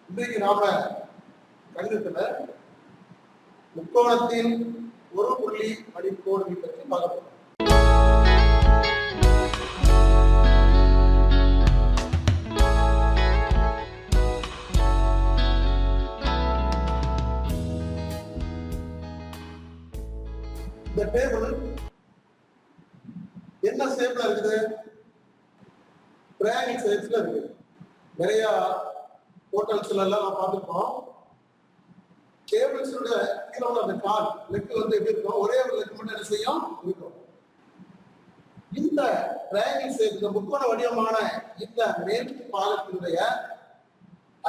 இன்றைக்கு நாம கணிதத்துல முக்கோணத்தின் ஒரு புள்ளி அடிக்கோடு பற்றி பார்க்க போறோம். இந்த டேபிள் என்ன ஷேப்ல இருக்குது? ட்ரையாங்கிள் ஷேப்ல இருக்கு. நிறைய ஹோட்டல்ஸ்ல எல்லாம் நான் பார்த்துருக்கோம். டேபிள்ஸோட கீழே உள்ள அந்த கால் லெக் வந்து எப்படி இருக்கும்? ஒரே ஒரு லெக் மட்டும் என்ன செய்யும் இருக்கும். இந்த ட்ரையாங்கிள் ஷேப், இந்த முக்கோண வடிவமான இந்த மேல் பாலத்தினுடைய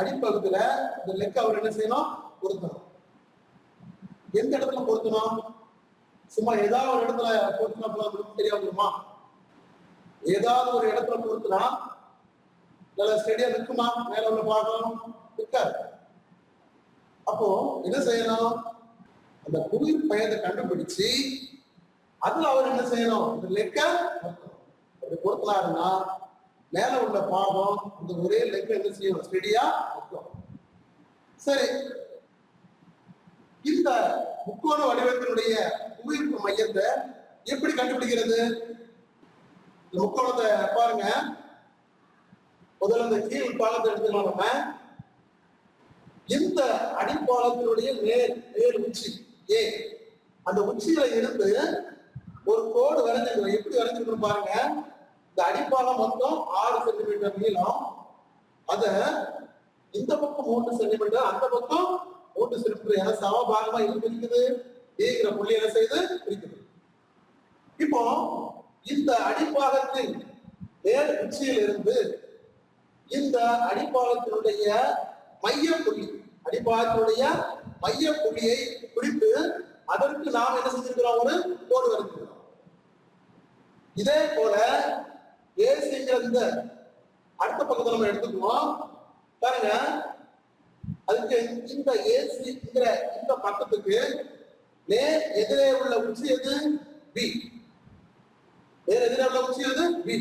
அடிப்பகுதியில இந்த லெக் அவர் என்ன செய்யணும்? பொருத்தணும். எந்த இடத்துல பொருத்தணும்? சும்மா ஏதாவது ஒரு இடத்துல பொருத்தினா தெரியாதுமா? ஏதாவது ஒரு இடத்துல பொருத்தினா நல்ல ஸ்டெடியா நிற்குமா? மேல உள்ள பார்க்கணும், நிற்காது. அப்போ என்ன செய்யணும்? அந்த புவியின் பயத்தை கண்டுபிடிச்சு அதுல அவர் என்ன செய்யணும்? இந்த லெக்க அப்படி பொருத்தினாருன்னா மேல உள்ள பாகம் இந்த ஒரே லெக்க என்ன செய்யணும்? ஸ்டெடியா நிற்கும். சரி, இந்த முக்கோண வடிவத்தினுடைய புவியீர்ப்பு மையத்தை எப்படி கண்டுபிடிக்கிறது? இந்த முக்கோணத்தை பாருங்க. முதல்ல இந்த கீழ் பாலத்தை எடுத்துக்கலாம். நம்ம இந்த அடிப்பாலத்தினுடைய நேர் உச்சி ஏ, அந்த உச்சியில இருந்து ஒரு கோடு வரைஞ்சிருக்கோம். எப்படி வரைஞ்சிருக்கணும் பாருங்க. இந்த அடிப்பாலம் மொத்தம் 6 சென்டிமீட்டர் நீளம். அத இந்த பக்கம் 3 சென்டிமீட்டர், அந்த பக்கம் 3 சென்டிமீட்டர் என சமபாகமா இது பிரிக்குது. ஏங்கிற புள்ளி என்ன செய்யுது? பிரிக்குது. இப்போ இந்த அடிப்பாகத்தின் நேர் உச்சியில் இருந்து இந்த அடிப்பாகத்தினுடைய மைய புள்ளி, அடிப்பாகத்தினுடைய மைய புள்ளியை குறித்து அதற்கு நாம் என்ன செஞ்சிருக்கிறோம்? ஒரு கோடு வரைஞ்சிருக்கிறோம். இதே போல ஏசிங்கிற இந்த அடுத்த பக்கத்தை நம்ம எடுத்துக்குவோம். பாருங்க, அதுக்கு இந்த ஏசிங்கிற இந்த பக்கத்துக்கு நேர் எதிரே உள்ள உச்சி எது? பி. நேர் எதிரே உள்ள உச்சி எது? பி.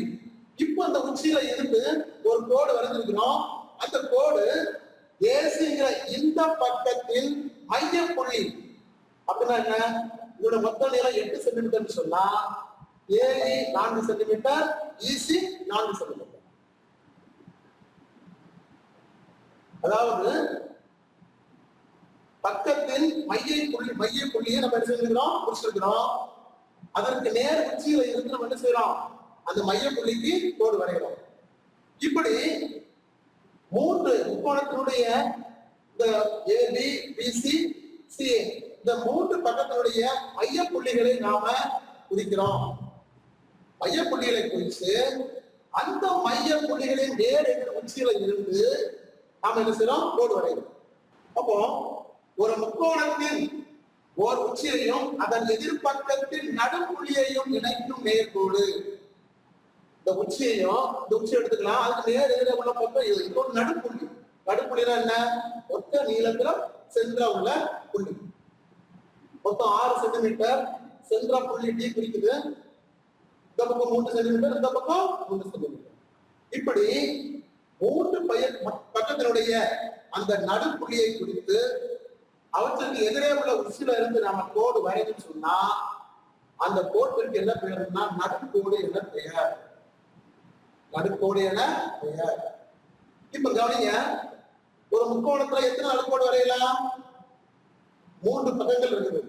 இப்போ அந்த உச்சியில இருந்து ஒரு கோடு வரைஞ்சிருக்கிறோம். அந்த கோடு ஏசிங்கிற இந்த பக்கத்தில் மைய புள்ளி. அப்படின்னா என்ன? இதோட மொத்த நீளம் 8 சென்டிமீட்டர் சொன்னா ஏஇ 4 சென்டிமீட்டர், இசி 4 சென்டிமீட்டர். அதாவது பக்கத்தின் மைய புள்ளியை நம்ம என்ன செஞ்சிருக்கிறோம்? குறிச்சிருக்கிறோம். அதற்கு நேர் உச்சியில இருந்து நம்ம என்ன செய்யறோம்? அந்த மைய புள்ளிக்கு கோடு வரைகிறோம். இப்படி 3 முக்கோணத்தினுடைய இந்த ஏபி, பிசி, சிஏ இந்த 3 பக்கத்தினுடைய மைய புள்ளிகளை நாம குறிக்கிறோம். மைய புள்ளிகளை குறித்து அந்த மைய புள்ளிகளின் நேர் உச்சியில இருந்து நாம என்ன செய்யறோம்? கோடு வரைகிறோம். அப்போ ஒரு முக்கோணத்தின் ஓர் உச்சியையும் அதன் எதிர்பக்கத்தின் நடுப்புள்ளியையும் இணைக்கும் நேர்கோடு. இந்த உச்சியையும் இந்த உச்சி எடுத்துக்கலாம். அதுக்கு நேர் எதிரே உள்ள பக்கம் இது ஒரு நடுப்புள்ளி. நடுப்புள்ளினா என்ன? ஒத்த நீளத்துல சென்ற உள்ள புள்ளி. மொத்தம் 6 சென்டிமீட்டர் சென்ற புள்ளி டி குறிக்குது. இந்த பக்கம் 3 சென்டிமீட்டர், இந்த பக்கம் 3 சென்டிமீட்டர். இப்படி 3 பக்கத்தினுடைய அந்த நடுப்புள்ளியை குறித்து அவற்றுக்கு எதிரே உள்ள உச்சியில இருந்து நாம கோடு வரைன்னு சொன்னா அந்த கோட்டிற்கு என்ன பெயர்னா நடுக்கோடு என்ன பெயர்? நடுக்கோடு என பெயர். இப்ப கவனிங்க, ஒரு முக்கோணத்துல எத்தனை நடுக்கோடு வரையலாம்? 3 பக்கங்கள் இருக்குது.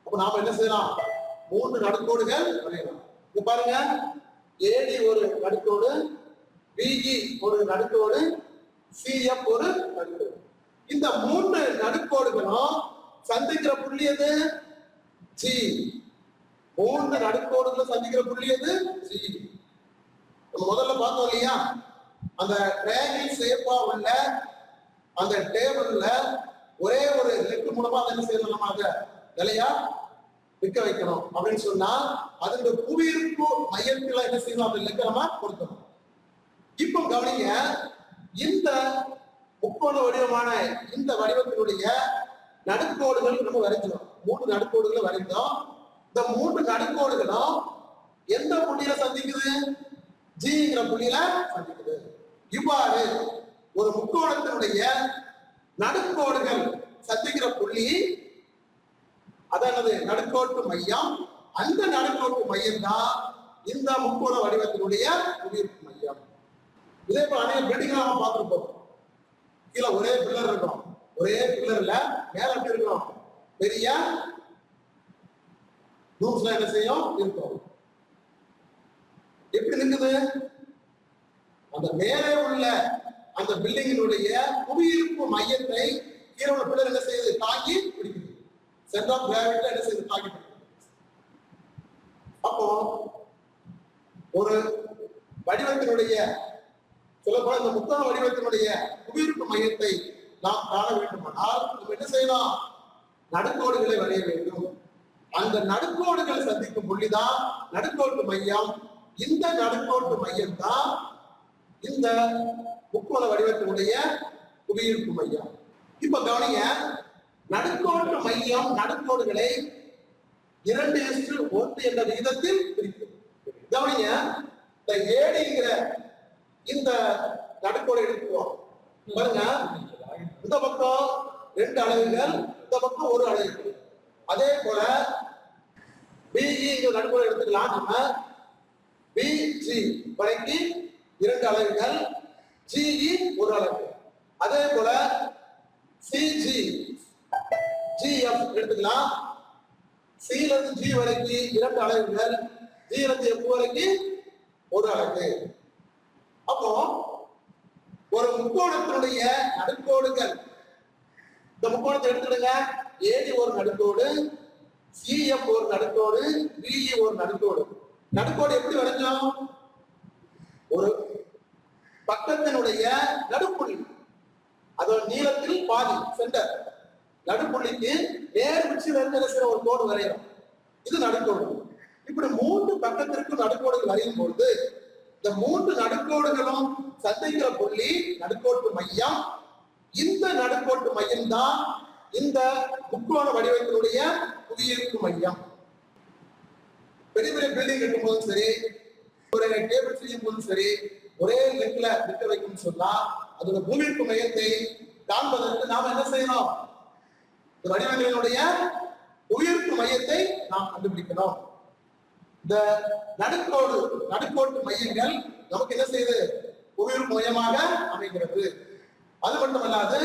அப்ப நாம என்ன செய்யலாம்? 3 நடுக்கோடுகள் வரையலாம். இப்ப பாருங்க, ஏடி ஒரு நடுக்கோடு, பிஇ ஒரு நடுக்கோடு, சிஎஃப் ஒரு நடுக்கோடு. இந்த 3 நடுக்கோடுகளும் சந்திக்கிற புள்ளி எது? ஜி. 3 நடுக்கோடுகளும் சந்திக்கிற புள்ளி எது? ஜி. முதல்ல பார்த்தோம் இல்லையா? அந்த ட்ரையாங்கிள் ஷேப்பா உள்ள அந்த டேபிள்ல ஒரே ஒரு லெக் மூலமா என்ன செய்யணும்? நம்ம அதை நிலையா நிற்க வைக்கணும். அப்படின்னு சொன்னா அதனுடைய புவியீர்ப்பு மையத்துல என்ன செய்யணும்? அந்த லெக்க நம்ம கொடுக்கணும். இப்போ கவனிங்க, இந்த முக்கோண வடிவமான இந்த வடிவத்தினுடைய நடுக்கோடுகள் நம்ம வரைஞ்சோம். 3 நடுக்கோடுகளை வரைந்தோம். இந்த 3 நடுக்கோடுகளும் எந்த புள்ளியில சந்திக்குது? ஜிங்கிற புள்ளியில சந்திக்குது. இவ்வாறு ஒரு முக்கோணத்தினுடைய நடுக்கோடுகள் சந்திக்கிற புள்ளி அதாவது நடுக்கோட்டு மையம். அந்த நடுக்கோட்டு மையம் தான் இந்த முக்கோண வடிவத்தினுடைய புவியீர்ப்பு மையம். இதே போல அநேக பில்டிங் நம்ம பார்த்திருப்போம். கீழே ஒரே பில்லர் இருக்கும். ஒரே பில்லர்ல மேல எப்படி இருக்கும்? பெரிய ரூம்ஸ்ல என்ன செய்யும் இருக்கும். எப்படி இருக்குது? அந்த மேலே உள்ள அந்த பில்டிங்கினுடைய புவியீர்ப்பு மையத்தை கீழே உள்ள பில்லர் என்ன செய்யுது? தாங்கி பிடிக்குது. சென்டர் ஆஃப் கிராவிட்டி என்ன செய்யுது? தாங்கி பிடிக்குது. அப்போ ஒரு வடிவத்தினுடைய சொல்லப்போல இந்த முக்கோண வடிவத்தினுடைய புவியீர்ப்பு மையத்தை நாம் காண வேண்டுமானால் நம்ம என்ன செய்யலாம்? நடுக்கோடுகளை வரைய வேண்டும். அந்த நடுக்கோடுகள் சந்திக்கும் புள்ளிதான் நடுக்கோட்டு மையம். இந்த நடுக்கோட்டு மையம் தான் இந்த முக்கோண வடிவத்தினுடைய புவியீர்ப்பு மையம். இப்ப கவனிங்க, நடுக்கோட்டு மையம் நடுக்கோடுகளை 2:1 என்ற விகிதத்தில் பிரிக்கும். கவனிங்க, இந்த ஏடிங்கிற இந்த நடுக்கோடு எடுத்துக்குவோம் பாருங்க. இந்த பக்கம் 2 அலகுகள், இந்த பக்கம் 1 அலகு. அதே போல பிஇ நடுக்கோடு எடுத்துக்கலாம். நம்ம பிஜி வரைக்கு 2 அலகுகள், ஜிஇ 1 அலகு. அதே போல சிஜி ஜிஎஃப் எடுத்துக்கலாம். சில இருந்து ஜி வரைக்கும் 2 அலகுகள், ஜி இருந்து எஃப் வரைக்கும் 1 அலகு. அப்போ ஒரு முக்கோணத்தினுடைய நடுக்கோடுகள், இந்த முக்கோணத்தை எடுத்துடுங்க. ஏடி ஒரு நடுக்கோடு, சிஎஃப் ஒரு நடுக்கோடு, பிஇ ஒரு நடுக்கோடு. நடுக்கோடு எப்படி வரைஞ்சோம்? ஒரு பக்கத்தினுடைய நடுப்புள்ளி, அதோட நீளத்தில் பாதி சென்டர் நடுப்புள்ளிக்கு நேர் உச்சியில இருந்து ஒரு கோடு வரையணும். இது நடுக்கோடு. இப்படி 3 பக்கத்திற்கு நடுக்கோடுகள் வரையும் பொழுது இந்த 3 நடுக்கோடுகளும் சந்திக்கிற புள்ளி நடுக்கோட்டு மையம். இந்த நடுக்கோட்டு மையம் தான் இந்த முக்கோண வடிவத்தினுடைய புவியீர்ப்பு மையம். பெரிய பெரிய பில்டிங் கட்டும் போதும் சரி, ஒரு டேபிள் செய்யும் போதும் சரி, ஒரே லெக்ல நிற்க வைக்கும் சொன்னா அதோட புவியீர்ப்பு மையத்தை காண்பதற்கு நாம் என்ன செய்யணும்? இந்த வடிவங்களினுடைய புவியீர்ப்பு மையத்தை நாம் கண்டுபிடிக்கணும். இந்த நடுக்கோட்டு மையங்கள் நமக்கு என்ன செய்யுது? புவியீர்ப்பு மையமாக அமைகிறது. அது மட்டுமல்லாது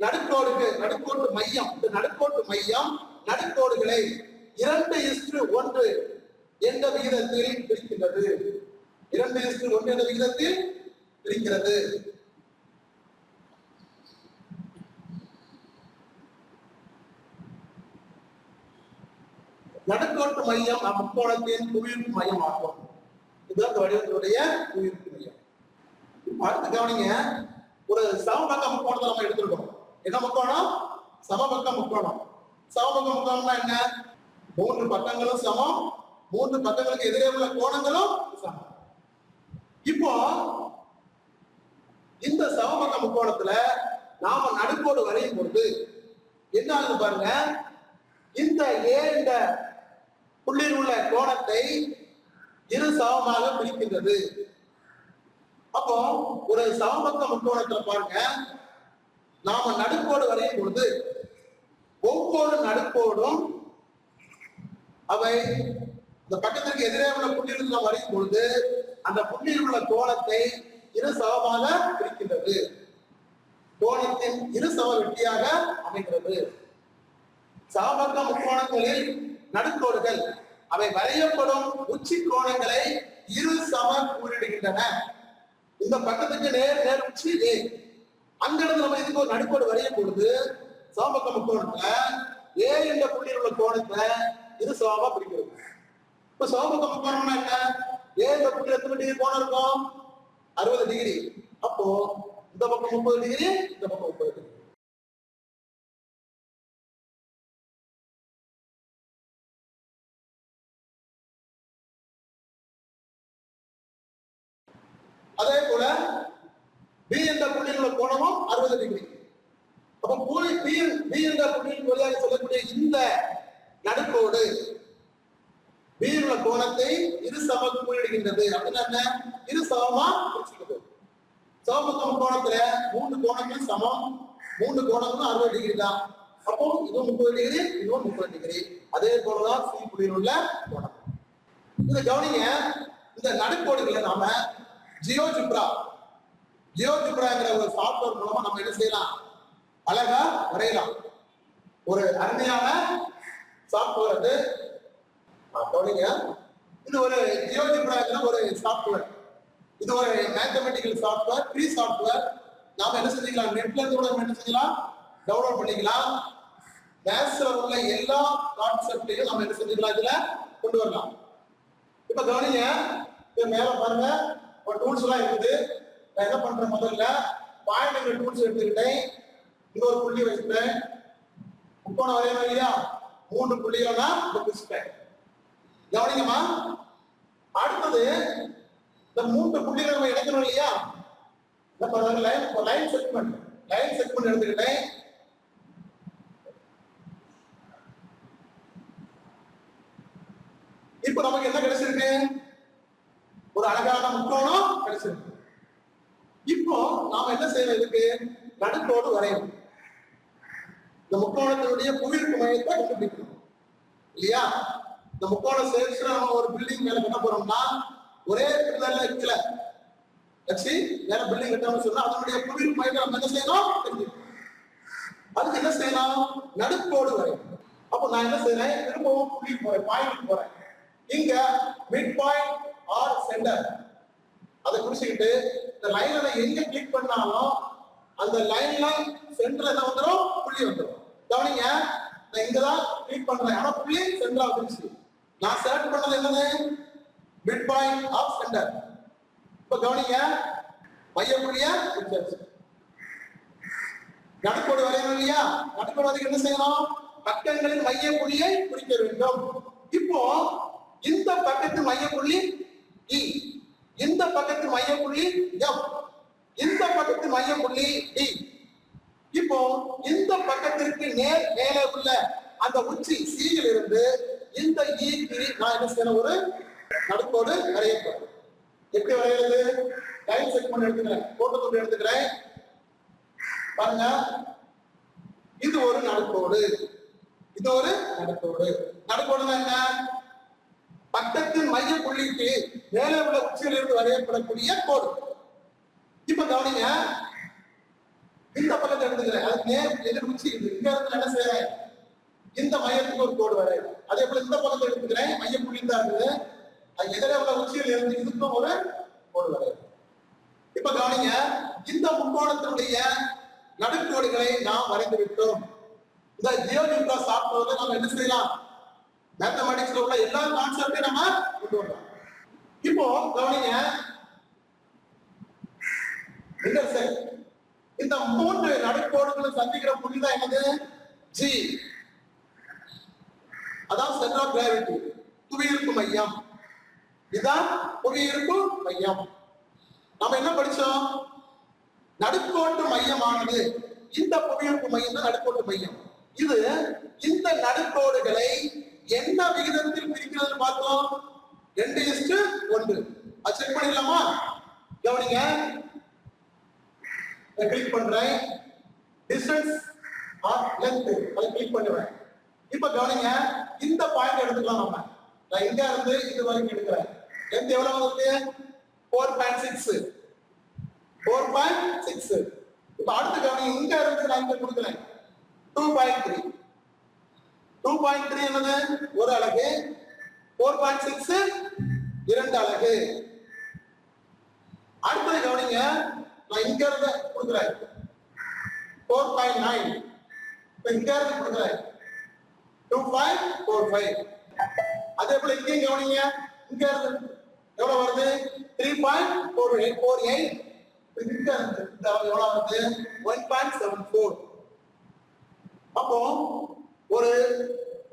நடுக்கோட்டு மையம், இந்த நடுக்கோட்டு மையம் நடுக்கோடுகளை 2:1 என்ற விகிதத்தில் பிரிக்கின்றது. 2:1 என்ற விகிதத்தில் பிரிக்கிறது. நடுக்கோட்டு மையம் முக்கோணத்தின் புவியீர்ப்பு மையம் ஆகும். இதுதான் வடிவத்தினுடைய புவியீர்ப்பு மையம். அடுத்து கவனிங்க, ஒரு சமபக்க முக்கோணத்தை நம்ம எடுத்துருக்கோம். என்ன முக்கோணம்? சமபக்க முக்கோணம். சமபக்க முக்கோணம்னா என்ன? 3 பக்கங்களும் சமம், 3 பக்கங்களுக்கு எதிரே உள்ள கோணங்களும் சமம். இப்போ இந்த சமபக்க முக்கோணத்துல நாம நடுக்கோடு வரையும் பொழுது என்ன ஆகுது பாருங்க. இந்த ஏ என்ற புள்ளியில் உள்ள கோணத்தை 2 சமமாக பிரிக்கின்றது. அப்போ ஒரு சமபக்க முக்கோணத்துல பாருங்க, நாம நடுக்கோடு வரையும் பொழுது ஒவ்வொரு நடுக்கோடும் அவை இந்த பக்கத்திற்கு எதிரே உள்ள புள்ளியில் நாம் வரையும் பொழுது அந்த புள்ளியில் உள்ள கோணத்தை 2 சமமாக பிரிக்கின்றது. கோணத்தின் 2 சம வெட்டியாக அமைகிறது. சமபக்க முக்கோணங்களில் நடுக்கோடுகள் அவை வரையப்படும் உச்சி கோணங்களை 2 சம கூறிடுகின்றன. இந்த பக்கத்துக்கு நேர் உச்சி ஏ. அங்கிருந்து நம்ம இதுக்கு ஒரு நடுக்கோடு வரையும் பொழுது சமபக்க முக்கோணத்துல ஏ என்ற புள்ளியில் உள்ள கோணத்தை 2 சமமா பிரிக்கிறது. இப்ப சமபக்க முக்கோணம்னா என்ன? ஏ என்ற புள்ளி எத்தனை டிகிரி கோணம் இருக்கும்? 60 டிகிரி. அப்போ இந்த பக்கம் 30 டிகிரி, இந்த பக்கம் 30 டிகிரி. அதே போல பி என்ற புள்ளியில் உள்ள கோணமும் 60 டிகிரி. அப்ப பி என்ற புள்ளியின் வழியாக சொல்லக்கூடிய இந்த நடுக்கோடு பி உள்ள கோணத்தை 2 சம கூறிடுகின்றது. அப்படின்னா என்ன? 2 சமமா பிரிச்சுக்கிறது. சமபக்க முக்கோணத்துல 3 கோணங்கள் சமம், மூணு கோணங்களும் 60 டிகிரி தான். அப்போ இதுவும் 30 டிகிரி, இதுவும் 30 டிகிரி. அதே போலதான் சி புள்ளியில் உள்ள கோணம். இதை கவனிங்க. இந்த நடுக்கோடுகளை நாம ஜியோஜிப்ராங்கிற ஒரு சாஃப்ட்வேர் மூலமா நம்ம என்ன செய்யலாம், அழகா வரையலாம். ஒரு அருமையான சாஃப்ட்வேர் அது. கவனிங்க, இது ஒரு ஜியோஜிப்ராங்கிற ஒரு சாஃப்ட்வேர். இது ஒரு மேத்தமெட்டிக்கல் சாஃப்ட்வேர், ஃப்ரீ சாஃப்ட்வேர். நாம என்ன செஞ்சுக்கலாம், நெட்ல இருந்து கூட என்ன செஞ்சலாம், டவுன்லோட் பண்ணிக்கலாம். மேத்ஸ்ல உள்ள எல்லா கான்செப்டையும் நம்ம என்ன செஞ்சுக்கலாம், இதுல கொண்டு வரலாம். இப்ப கவனிங்க, இது மேல பாருங்க ஒரு டூல்ஸ் எல்லாம் இருக்குது. நான் என்ன பண்றேன், முதல்ல பாயிண்ட் டூல்ஸ் எடுத்துக்கிட்டேன். இங்க ஒரு புள்ளி வச்சுட்டேன். முக்கோணம் வரையணும் இல்லையா, 3 புள்ளிகளை நான் வச்சுட்டேன். கவனிங்கம்மா, அடுத்தது இந்த 3 புள்ளிகளை நம்ம இணைக்கணும் இல்லையா. லைன் செக்மெண்ட் எடுத்துக்கிட்டேன். இப்ப நமக்கு என்ன கிடைச்சிருக்கு, ஒரு அழகான முக்கோணம் கிடைச்சிருக்கு. இப்போ நாம என்ன செய்யணும், இதுக்கு நடுக்கோடு வரையணும். இந்த முக்கோணத்தினுடைய புவியீர்ப்பு மையத்தை கண்டுபிடிக்கணும் இல்லையா. இந்த முக்கோணம் சேர்த்து நம்ம ஒரு பில்டிங் மேல கட்ட போறோம்னா ஒரே பில்லர்ல கீழே வச்சு மேல பில்டிங் கட்டணும்னு சொன்னா அதனுடைய புவியீர்ப்பு மையத்தை நம்ம என்ன செய்யணும், அதுக்கு என்ன செய்யணும், நடுக்கோடு வரையணும். அப்போ நான் என்ன செய்யறேன், திரும்பவும் புள்ளி போறேன், பாயிண்ட் போறேன். இங்க மிட் பாயிண்ட் ஆர் சென்டர் அதை குறிச்சுக்கிட்டு இந்த லைன்ல எங்க கிளிக் பண்ணாலும் அந்த லைன்ல சென்டர்ல என்ன வந்துடும், புள்ளி வந்துடும். கவனிங்க, நான் இங்கதான் கிளிக் பண்றேன், ஆனா புள்ளி சென்டரா வந்துருச்சு. நான் செலக்ட் பண்ணது என்னது, மிட் பாயிண்ட் ஆஃப் சென்டர். இப்ப கவனிங்க, மைய புள்ளிய நடுக்கோடு வரையணும் இல்லையா. நடுக்கோடு வரைக்கும் என்ன செய்யணும், பக்கங்களின் மைய புள்ளியை குறிக்க வேண்டும். இப்போ இந்த பக்கத்து மைய புள்ளி E, இந்த பக்கத்து மைய புள்ளி F, இந்த பக்கத்து மைய புள்ளி D. இப்போ இந்த பக்கத்திற்கு நேர் மேலே உள்ள அந்த உச்சி சீயில் இருந்து இந்த ஈக்கு நான் என்ன செய்யணும், ஒரு நடுக்கோடு வரைய போறேன். எப்படி வரைகிறது, லைன் செக்மெண்ட் எடுத்துக்கிறேன், போட்டு கொண்டு எடுத்துக்கிறேன். பாருங்க, இது ஒரு நடுக்கோடு, இது ஒரு நடுக்கோடு. நடுக்கோடுனா என்ன, பக்கத்தின் மைய புள்ளிக்கு மேலே உள்ள உச்சியில் இருந்து வரையப்படக்கூடிய கோடு. இப்ப கவனிங்க, இந்த பக்கத்தை எடுத்துக்கிறேன், அது நேர் எதிர் உச்சி இங்க இருந்து என்ன செய்யறேன், இந்த மையத்துக்கு ஒரு கோடு வரையணும். அதே போல இந்த பக்கத்தை எடுத்துக்கிறேன், மைய புள்ளி தான் இருக்குது, அது எதிரே உள்ள உச்சியில் இருந்து இதுக்கும் ஒரு கோடு வரையணும். இப்ப கவனிங்க, இந்த முக்கோணத்தினுடைய நடுக்கோடுகளை நாம் வரைந்து விட்டோம். இந்த ஜியோஜிப்ரா சாஃப்ட்வேர்ல நம்ம என்ன செய்யலாம், மேத்தமேட்டிக்ஸ்ல உள்ள எல்லா கான்செப்டையும் நம்ம கொண்டு வரலாம். இப்போ கவனிங்க, இந்த 3 நடுக்கோடுகளும் சந்திக்கிற புள்ளி தான் என்னது, G. அதான் சென்டர் ஆஃப் கிராவிட்டி, புவியீர்ப்பு மையம். இதுதான் புவியீர்ப்பு மையம். நம்ம என்ன படிச்சோம், நடுக்கோட்டு மையமானது இந்த புவியீர்ப்பு மையம் தான் நடுக்கோட்டு மையம். இது இந்த நடுக்கோடுகளை என்ன விகிதத்தில் பிரிக்கிறது பார்த்தோம், 2:1. அது செக் பண்ணிடலாமா. கவனிங்க, கிளிக் பண்றேன், டிஸ்டன்ஸ் ஆர் லென்த் அதை கிளிக் பண்ணுவேன். இப்ப கவனிங்க, இந்த பாயிண்ட் எடுத்துக்கலாம். நான் இங்க இருந்து இது வரைக்கும் எடுக்கிறேன். லென்த் எவ்வளவு இருக்கு, 4.6. 4.6. இப்ப அடுத்து கவனிங்க, இங்க இருந்து நான் இங்க கொடுக்கிறேன் 2.3. 2.3 என்னது, ஒரு அலகு. 4.6 2 அலகு. அடுத்தது கவனிங்க, நான் இங்க இருந்து கொடுக்கிறேன் 4.9. இப்ப இங்க இருந்து கொடுக்கிறேன் 2.45. அதே போல இங்க கவனிங்க, இங்க இருந்து எவ்வளவு வருது, 3.48. இங்க இருந்து எவ்வளவு வருது, 1.74. அப்போ ஒரு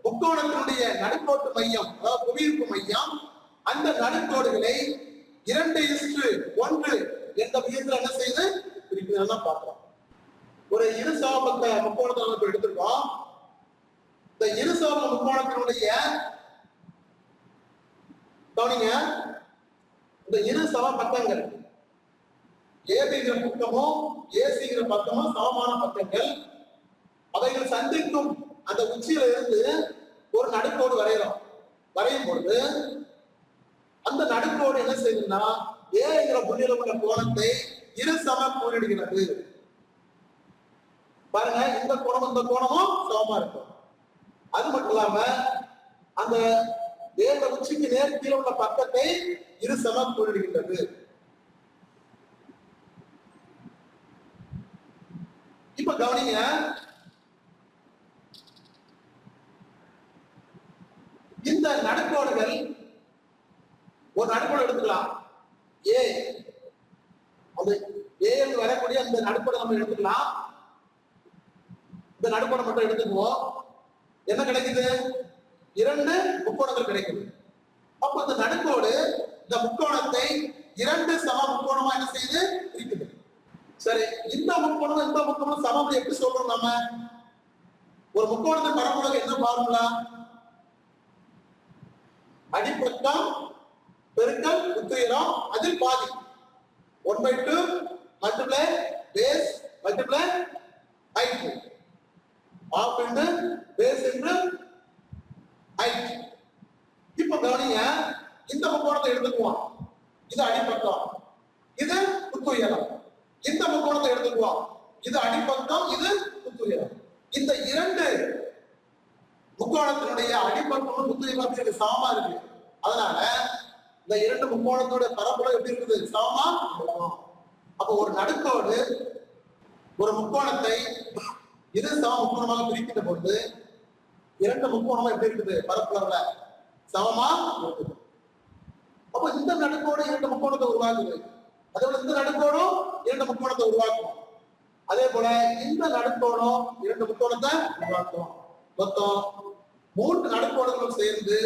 முக்கோணத்தினுடைய நடுக்கோட்டு மையம், அதாவது புவியீர்ப்பு மையம், அந்த நடுக்கோடுகளை 2:1 என்ற விகிதத்தில் என்ன செய்து பிரிக்கிறதா பார்க்கிறோம். ஒரு இருசமபக்க முக்கோணத்தை நம்ம எடுத்துருக்கோம். இந்த இருசம முக்கோணத்தினுடைய கவனிங்க, இந்த இரு சம பக்கங்கள் ஏபிங்கிற பக்கமும் ஏசிங்கிற பக்கமும் சமமான பக்கங்கள். அவைகள் சந்திக்கும் அந்த உச்சியில இருந்து ஒரு நடுக்கோடு வரைகிறோம். வரையும் பொழுது அந்த நடுக்கோடு என்ன செய்யுதுன்னா ஏங்கிற புள்ளியில உள்ள கோணத்தை இரு சம கோணிடுகிறது. பாருங்க, இந்த கோணம் இந்த கோணமும் சமமா இருக்கும். அது மட்டும் இல்லாம அந்த வேக உச்சிக்கு நேர் கீழே உள்ள பக்கத்தை இரு சம கோணிடுகின்றது. இப்ப கவனிங்க, இந்த நடுக்கோடுகள் ஒரு நடுக்கோடு எடுத்துக்கலாம். ஏ அது ஏ வரக்கூடிய அந்த நடுக்கோடு நம்ம எடுத்துக்கலாம். இந்த நடுக்கோடை மட்டும் எடுத்துக்குவோம். என்ன கிடைக்குது? 2 முக்கோணங்கள் கிடைக்குது. அப்ப இந்த நடுக்கோடு இந்த முக்கோணத்தை 2 சம முக்கோணமா என்ன செய்யுது? இருக்குது. சரி, இந்த முக்கோணம் இந்த முக்கோணம் சமம் எப்படி சொல்றோம்? நம்ம ஒரு முக்கோணத்தின் பரப்பளவு என்ன ஃபார்முலா? அடிப்பக்கம் பெருக்கல் உத்துயரம், அதில் பாதி. 1/2 multiply base multiply height, half into base into height. இப்ப கவனிங்க, இந்த முக்கோணத்தை எடுத்துக்குவோம். இது அடிப்பக்கம், இது உத்துயரம். இந்த முக்கோணத்தை எடுத்துக்குவோம். இது அடிப்பக்கம், இது உத்துயரம். இந்த 2 முக்கோணத்தினுடைய அடிப்பக்கம் உத்துயரத்துக்கு சமமா இருக்கு. அதனால இந்த 2 முக்கோணத்தோட பரப்பளவு எப்படி இருக்குது? சமமா. அப்ப ஒரு நடுக்கோடு ஒரு முக்கோணத்தை இது சம முக்கோணமாக பிரிக்கின்ற பொழுது 2 முக்கோணமா எப்படி இருக்குது? பரப்பளவுல சமமா இருக்குது. அப்ப இந்த நடுக்கோடு 2 முக்கோணத்தை உருவாக்குது. அதே போல இந்த நடுக்கோடும் 2 முக்கோணத்தை உருவாக்கும். அதே போல இந்த நடுக்கோடும் 2 முக்கோணத்தை உருவாக்கும். மொத்தம் 3 நடுக்கோடுகளும் சேர்ந்து